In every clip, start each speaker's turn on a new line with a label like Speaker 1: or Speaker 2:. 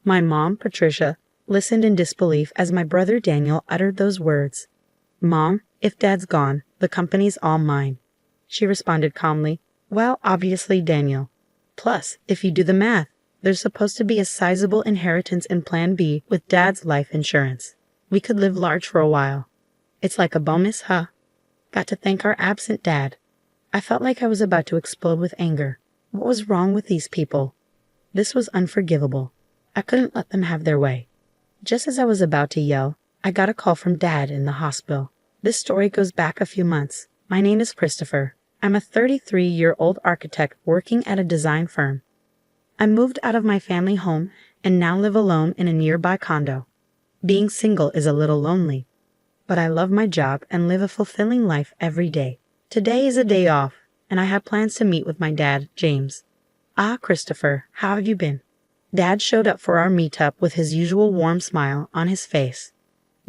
Speaker 1: My mom, Patricia, listened in disbelief as my brother Daniel uttered those words. "Mom, if Dad's gone, the company's all mine," she responded calmly. "Well, obviously, Daniel. Plus, if you do the math, there's supposed to be a sizable inheritance in Plan B with Dad's life insurance. We could live large for a while. It's like a bonus, huh? Got to thank our absent Dad." I felt like I was about to explode with anger. What was wrong with these people? This was unforgivable. I couldn't let them have their way. Just as I was about to yell, I got a call from Dad in the hospital. This story goes back a few months. My name is Christopher. I'm a 33-year-old architect working at a design firm. I moved out of my family home and now live alone in a nearby condo. Being single is a little lonely, but I love my job and live a fulfilling life every day. Today is a day off, and I have plans to meet with my dad, James. "Ah, Christopher, how have you been?" Dad showed up for our meetup with his usual warm smile on his face.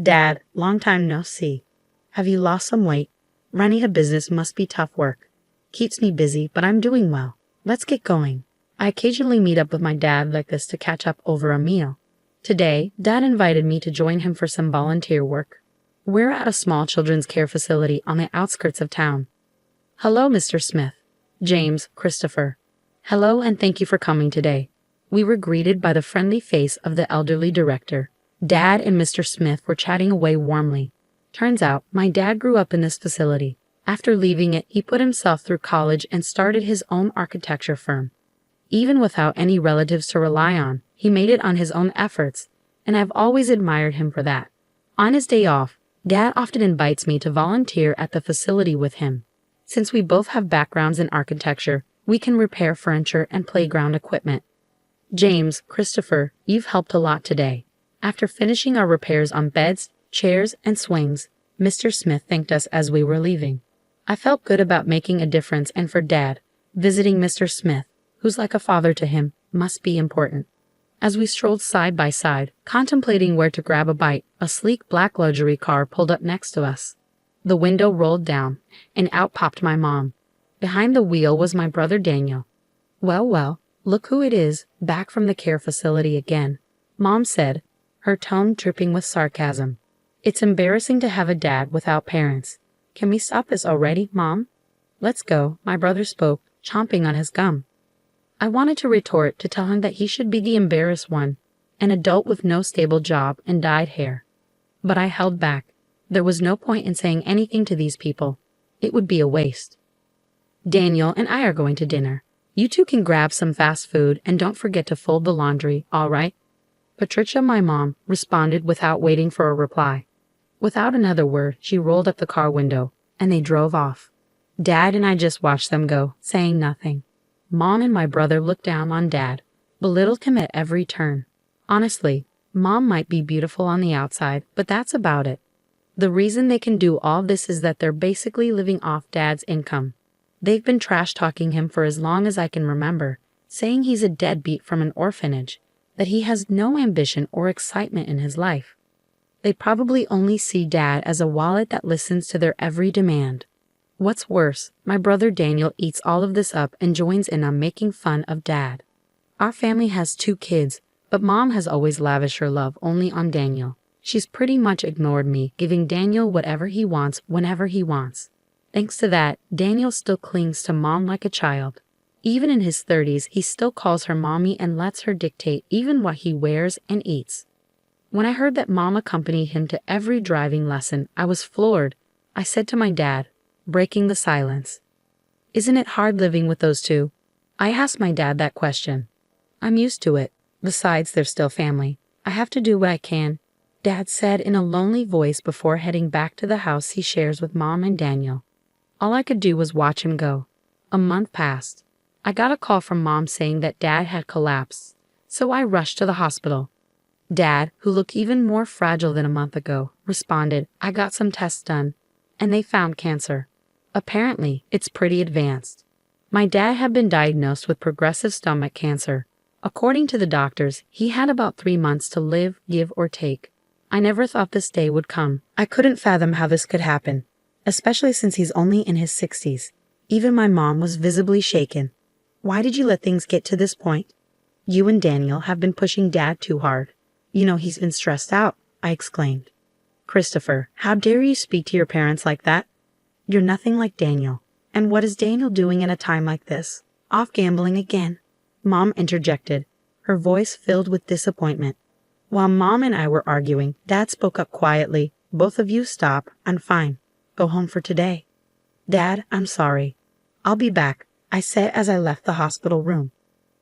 Speaker 1: "Dad, long time no see. Have you lost some weight? Running a business must be tough work. Keeps me busy, but I'm doing well. Let's get going." I occasionally meet up with my dad like this to catch up over a meal. Today, Dad invited me to join him for some volunteer work. We're at a small children's care facility on the outskirts of town. "Hello, Mr. Smith." "James, Christopher." "Hello, and thank you for coming today." We were greeted by the friendly face of the elderly director. Dad and Mr. Smith were chatting away warmly. Turns out, my dad grew up in this facility. After leaving it, he put himself through college and started his own architecture firm. Even without any relatives to rely on, he made it on his own efforts, and I've always admired him for that. On his day off, Dad often invites me to volunteer at the facility with him. Since we both have backgrounds in architecture, we can repair furniture and playground equipment. "James, Christopher, you've helped a lot today." After finishing our repairs on beds, chairs, and swings, Mr. Smith thanked us as we were leaving. I felt good about making a difference, and for Dad, visiting Mr. Smith, who's like a father to him, must be important. As we strolled side by side, contemplating where to grab a bite, a sleek black luxury car pulled up next to us. The window rolled down, and out popped my mom. Behind the wheel was my brother Daniel. Well, look who it is, back from the care facility again," Mom said, her tone dripping with sarcasm. "It's embarrassing to have a dad without parents. Can we stop this already, Mom?" "Let's go," my brother spoke, chomping on his gum. I wanted to retort to tell him that he should be the embarrassed one, an adult with no stable job and dyed hair. But I held back. There was no point in saying anything to these people. It would be a waste. "Daniel and I are going to dinner. You two can grab some fast food and don't forget to fold the laundry, all right?" Patricia, my mom, responded without waiting for a reply. Without another word, she rolled up the car window, and they drove off. Dad and I just watched them go, saying nothing. Mom and my brother looked down on Dad, belittled him at every turn. Honestly, Mom might be beautiful on the outside, but that's about it. The reason they can do all this is that they're basically living off Dad's income. They've been trash-talking him for as long as I can remember, saying he's a deadbeat from an orphanage, that he has no ambition or excitement in his life. They probably only see Dad as a wallet that listens to their every demand. What's worse, my brother Daniel eats all of this up and joins in on making fun of Dad. Our family has 2 kids, but Mom has always lavished her love only on Daniel. She's pretty much ignored me, giving Daniel whatever he wants whenever he wants. Thanks to that, Daniel still clings to Mom like a child. Even in his 30s, he still calls her mommy and lets her dictate even what he wears and eats. When I heard that Mom accompanied him to every driving lesson, I was floored. I said to my dad, breaking the silence, "Isn't it hard living with those 2? I asked my dad that question. "I'm used to it. Besides, they're still family. I have to do what I can," Dad said in a lonely voice before heading back to the house he shares with Mom and Daniel. All I could do was watch him go. A month passed. I got a call from Mom saying that Dad had collapsed, so I rushed to the hospital. Dad, who looked even more fragile than a month ago, responded, "I got some tests done, and they found cancer. Apparently, it's pretty advanced." My dad had been diagnosed with progressive stomach cancer. According to the doctors, he had about 3 months to live, give or take. I never thought this day would come. I couldn't fathom how this could happen, especially since he's only in his 60s. Even my mom was visibly shaken. "Why did you let things get to this point?" You and Daniel have been pushing Dad too hard. You know he's been stressed out, I exclaimed. Christopher, how dare you speak to your parents like that? You're nothing like Daniel. And what is Daniel doing at a time like this? Off gambling again. Mom interjected, her voice filled with disappointment. While Mom and I were arguing, Dad spoke up quietly. Both of you stop. I'm fine. Go home for today. Dad, I'm sorry. I'll be back, I said as I left the hospital room.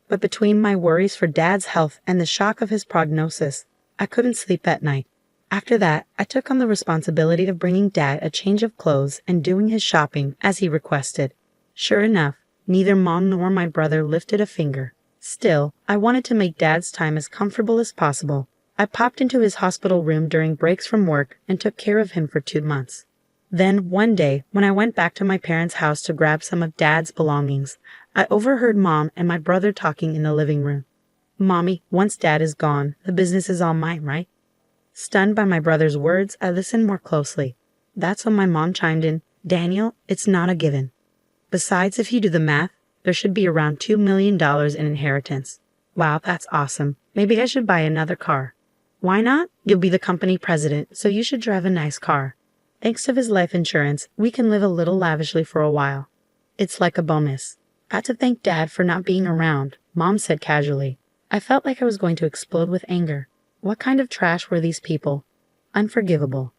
Speaker 1: But between my worries for Dad's health and the shock of his prognosis, I couldn't sleep that night. After that, I took on the responsibility of bringing Dad a change of clothes and doing his shopping as he requested. Sure enough, neither Mom nor my brother lifted a finger. Still, I wanted to make Dad's time as comfortable as possible. I popped into his hospital room during breaks from work and took care of him for 2 months. Then, one day, when I went back to my parents' house to grab some of Dad's belongings, I overheard Mom and my brother talking in the living room. Mommy, once Dad is gone, the business is all mine, right? Stunned by my brother's words, I listened more closely. That's when my mom chimed in, Daniel, it's not a given. Besides, if you do the math, there should be around $2 million in inheritance. Wow, that's awesome. Maybe I should buy another car. Why not? You'll be the company president, so you should drive a nice car. Thanks to his life insurance, we can live a little lavishly for a while. It's like a bonus. Got to thank Dad for not being around, Mom said casually. I felt like I was going to explode with anger. What kind of trash were these people? Unforgivable.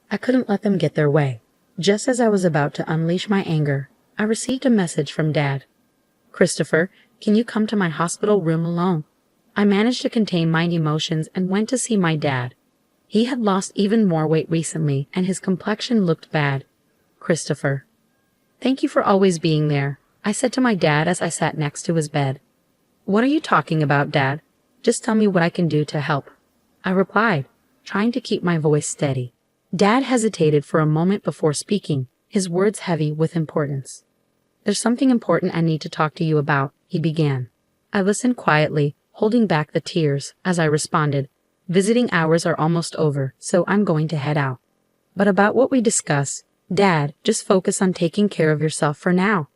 Speaker 1: I couldn't let them get their way. Just as I was about to unleash my anger, I received a message from Dad. Christopher, can you come to my hospital room alone? I managed to contain my emotions and went to see my dad. He had lost even more weight recently, and his complexion looked bad. Christopher. Thank you for always being there, I said to my dad as I sat next to his bed. What are you talking about, Dad? Just tell me what I can do to help. I replied, trying to keep my voice steady. Dad hesitated for a moment before speaking, his words heavy with importance. There's something important I need to talk to you about, he began. I listened quietly, holding back the tears, as I responded, visiting hours are almost over, so I'm going to head out. But about what we discussed, Dad, just focus on taking care of yourself for now.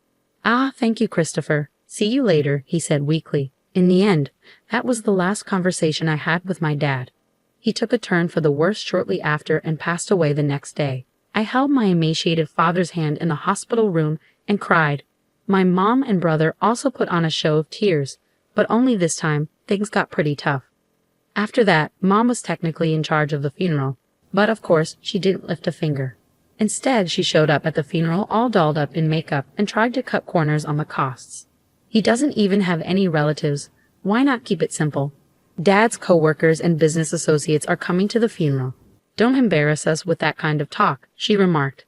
Speaker 1: Ah, thank you, Christopher. See you later, he said weakly. In the end, that was the last conversation I had with my dad. He took a turn for the worse shortly after and passed away the next day. I held my emaciated father's hand in the hospital room and cried. My mom and brother also put on a show of tears, but only this time, things got pretty tough. After that, Mom was technically in charge of the funeral, but of course, she didn't lift a finger. Instead, she showed up at the funeral all dolled up in makeup and tried to cut corners on the costs. He doesn't even have any relatives. Why not keep it simple? Dad's co-workers and business associates are coming to the funeral. Don't embarrass us with that kind of talk, she remarked.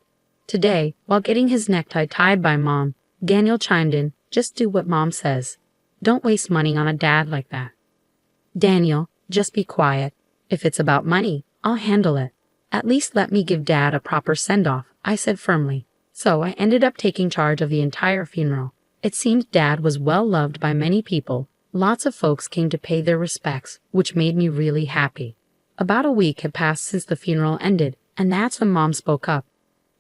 Speaker 1: Today, while getting his necktie tied by Mom, Daniel chimed in, just do what Mom says. Don't waste money on a dad like that. Daniel, just be quiet. If it's about money, I'll handle it. At least let me give Dad a proper send-off, I said firmly. So I ended up taking charge of the entire funeral. It seemed Dad was well loved by many people. Lots of folks came to pay their respects, which made me really happy. About a week had passed since the funeral ended, and that's when Mom spoke up.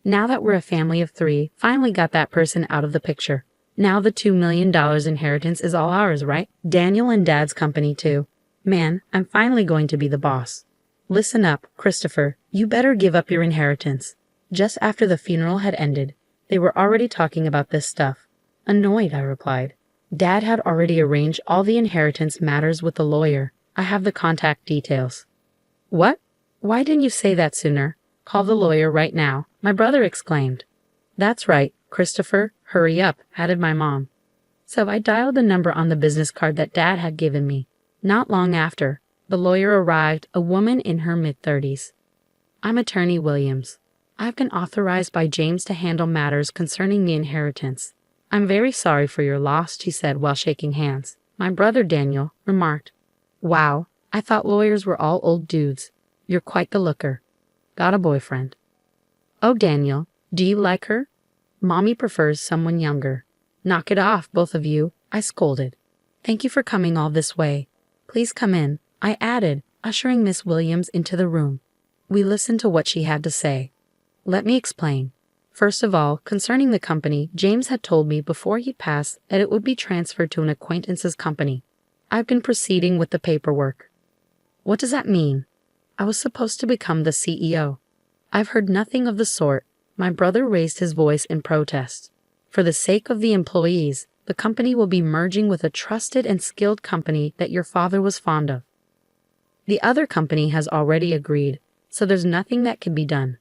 Speaker 1: Now that we're a family of 3, finally got that person out of the picture. Now the $2 million inheritance is all ours, right? Daniel and Dad's company too. Man, I'm finally going to be the boss. Listen up, Christopher. You better give up your inheritance. Just after the funeral had ended, they were already talking about this stuff. Annoyed, I replied. Dad had already arranged all the inheritance matters with the lawyer. I have the contact details. What? Why didn't you say that sooner? Call the lawyer right now, my brother exclaimed. That's right, Christopher, hurry up, added my mom. So I dialed the number on the business card that Dad had given me. Not long after, the lawyer arrived, a woman in her mid-30s. I'm Attorney Williams. I've been authorized by James to handle matters concerning the inheritance. I'm very sorry for your loss, she said while shaking hands. My brother Daniel remarked, Wow, I thought lawyers were all old dudes. You're quite the looker. Got a boyfriend. Oh, Daniel, do you like her? Mommy prefers someone younger. Knock it off, both of you, I scolded. Thank you for coming all this way. Please come in, I added, ushering Miss Williams into the room. We listened to what she had to say. Let me explain. First of all, concerning the company, James had told me before he passed that it would be transferred to an acquaintance's company. I've been proceeding with the paperwork. What does that mean? I was supposed to become the CEO. I've heard nothing of the sort. My brother raised his voice in protest. For the sake of the employees, the company will be merging with a trusted and skilled company that your father was fond of. The other company has already agreed, so there's nothing that can be done.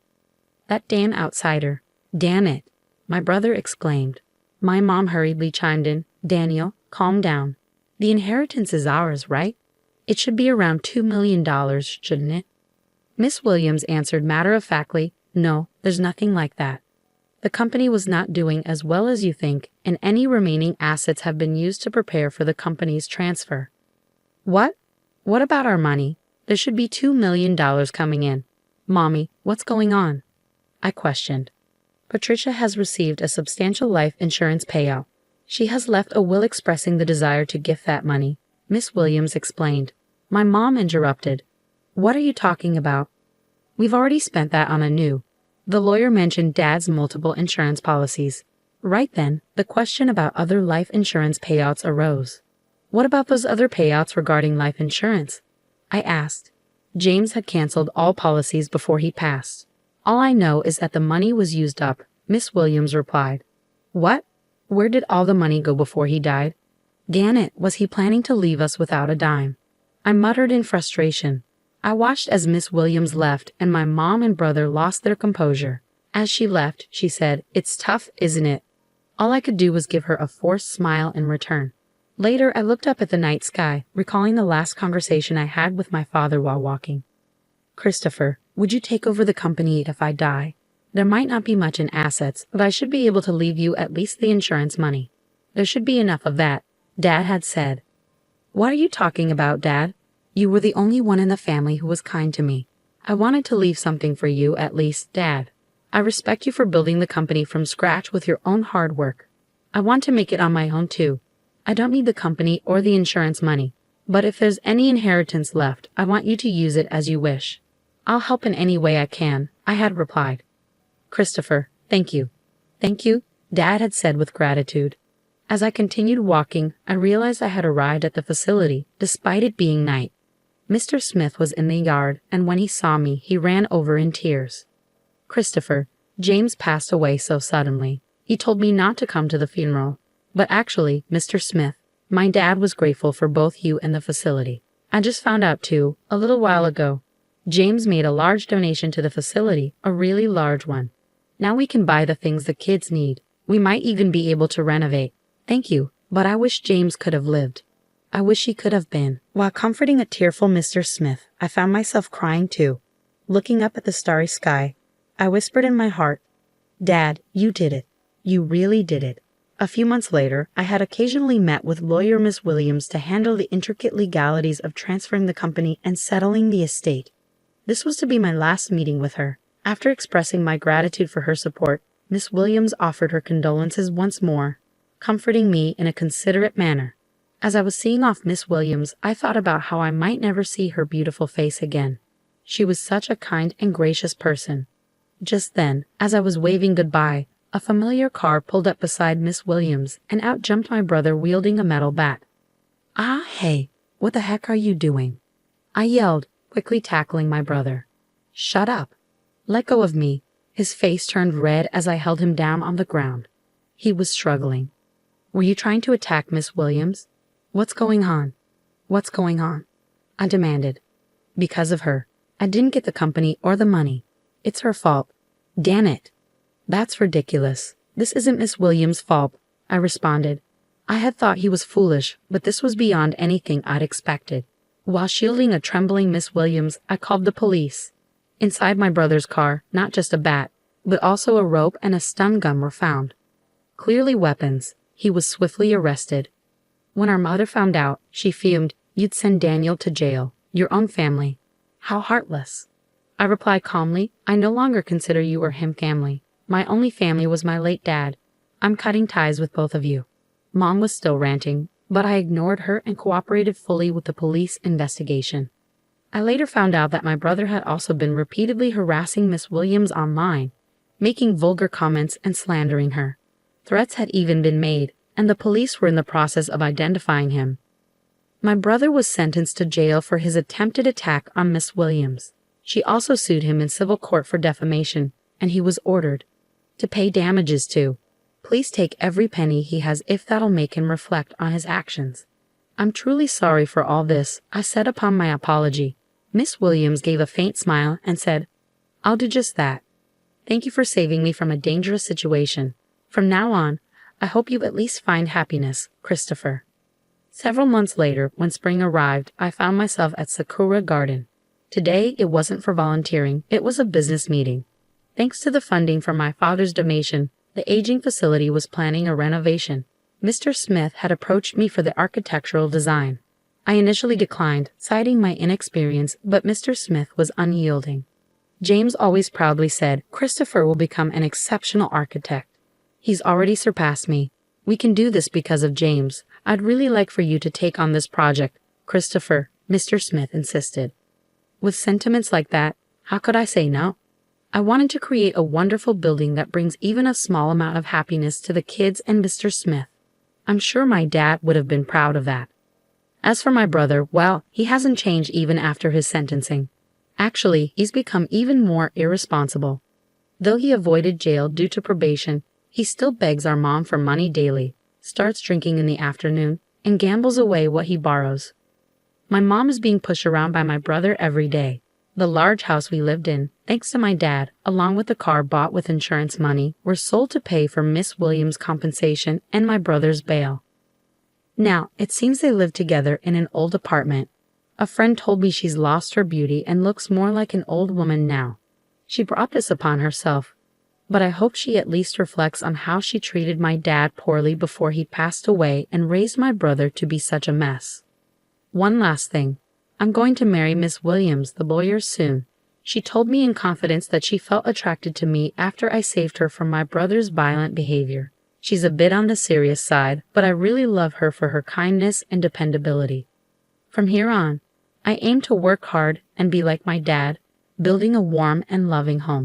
Speaker 1: That damn outsider. Damn it, my brother exclaimed. My mom hurriedly chimed in. Daniel, calm down. The inheritance is ours, right? It should be around $2 million, shouldn't it? Miss Williams answered matter-of-factly, no, there's nothing like that. The company was not doing as well as you think, and any remaining assets have been used to prepare for the company's transfer. What? What about our money? There should be $2 million coming in. Mommy, what's going on? I questioned. Patricia has received a substantial life insurance payout. She has left a will expressing the desire to gift that money, Miss Williams explained. My mom interrupted. What are you talking about? We've already spent that on a new. The lawyer mentioned Dad's multiple insurance policies. Right then, the question about other life insurance payouts arose. What about those other payouts regarding life insurance? I asked. James had canceled all policies before he passed. All I know is that the money was used up, Miss Williams replied. What? Where did all the money go before he died? Gannett, was he planning to leave us without a dime? I muttered in frustration. I watched as Miss Williams left and my mom and brother lost their composure. As she left, she said, It's tough, isn't it? All I could do was give her a forced smile in return. Later, I looked up at the night sky, recalling the last conversation I had with my father while walking. Christopher, would you take over the company if I die? There might not be much in assets, but I should be able to leave you at least the insurance money. There should be enough of that, Dad had said. What are you talking about, Dad? You were the only one in the family who was kind to me. I wanted to leave something for you, at least, Dad. I respect you for building the company from scratch with your own hard work. I want to make it on my own too. I don't need the company or the insurance money, but if there's any inheritance left, I want you to use it as you wish. I'll help in any way I can, I had replied. Christopher, thank you. Thank you, Dad had said with gratitude. As I continued walking, I realized I had arrived at the facility, despite it being night. Mr. Smith was in the yard, and when he saw me, he ran over in tears. Christopher, James passed away so suddenly. He told me not to come to the funeral. But actually, Mr. Smith, my dad was grateful for both you and the facility. I just found out too, a little while ago. James made a large donation to the facility, a really large one. Now we can buy the things the kids need. We might even be able to renovate. Thank you, but I wish James could have lived. I wish he could have been. While comforting a tearful Mr. Smith, I found myself crying too. Looking up at the starry sky, I whispered in my heart, Dad, you did it. You really did it. A few months later, I had occasionally met with lawyer Miss Williams to handle the intricate legalities of transferring the company and settling the estate. This was to be my last meeting with her. After expressing my gratitude for her support, Miss Williams offered her condolences once more, comforting me in a considerate manner. As I was seeing off Miss Williams, I thought about how I might never see her beautiful face again. She was such a kind and gracious person. Just then, as I was waving goodbye, a familiar car pulled up beside Miss Williams, and out jumped my brother wielding a metal bat. Ah, hey, what the heck are you doing? I yelled, quickly tackling my brother. Shut up. Let go of me. His face turned red as I held him down on the ground. He was struggling. Were you trying to attack Miss Williams? What's going on? What's going on? I demanded. Because of her. I didn't get the company or the money. It's her fault. Damn it. That's ridiculous. This isn't Miss Williams' fault, I responded. I had thought he was foolish, but this was beyond anything I'd expected. While shielding a trembling Miss Williams, I called the police. Inside my brother's car, not just a bat, but also a rope and a stun gun were found. Clearly weapons. He was swiftly arrested. When our mother found out, she fumed, You'd send Daniel to jail, your own family. How heartless. I replied calmly, I no longer consider you or him family. My only family was my late dad. I'm cutting ties with both of you. Mom was still ranting, but I ignored her and cooperated fully with the police investigation. I later found out that my brother had also been repeatedly harassing Miss Williams online, making vulgar comments and slandering her. Threats had even been made, and the police were in the process of identifying him. My brother was sentenced to jail for his attempted attack on Miss Williams. She also sued him in civil court for defamation, and he was ordered to pay damages too. Please take every penny he has if that'll make him reflect on his actions. I'm truly sorry for all this, I said upon my apology. Miss Williams gave a faint smile and said, I'll do just that. Thank you for saving me from a dangerous situation. From now on, I hope you at least find happiness, Christopher. Several months later, when spring arrived, I found myself at Sakura Garden. Today, it wasn't for volunteering, it was a business meeting. Thanks to the funding from my father's donation, the aging facility was planning a renovation. Mr. Smith had approached me for the architectural design. I initially declined, citing my inexperience, but Mr. Smith was unyielding. James always proudly said, Christopher will become an exceptional architect. He's already surpassed me. We can do this because of James. I'd really like for you to take on this project, Christopher, Mr. Smith insisted. With sentiments like that, how could I say no? I wanted to create a wonderful building that brings even a small amount of happiness to the kids and Mr. Smith. I'm sure my dad would have been proud of that. As for my brother, well, he hasn't changed even after his sentencing. Actually, he's become even more irresponsible. Though he avoided jail due to probation, he still begs our mom for money daily, starts drinking in the afternoon, and gambles away what he borrows. My mom is being pushed around by my brother every day. The large house we lived in, thanks to my dad, along with the car bought with insurance money, were sold to pay for Miss Williams' compensation and my brother's bail. Now, it seems they live together in an old apartment. A friend told me she's lost her beauty and looks more like an old woman now. She brought this upon herself, but I hope she at least reflects on how she treated my dad poorly before he passed away and raised my brother to be such a mess. One last thing. I'm going to marry Miss Williams, the lawyer, soon. She told me in confidence that she felt attracted to me after I saved her from my brother's violent behavior. She's a bit on the serious side, but I really love her for her kindness and dependability. From here on, I aim to work hard and be like my dad, building a warm and loving home.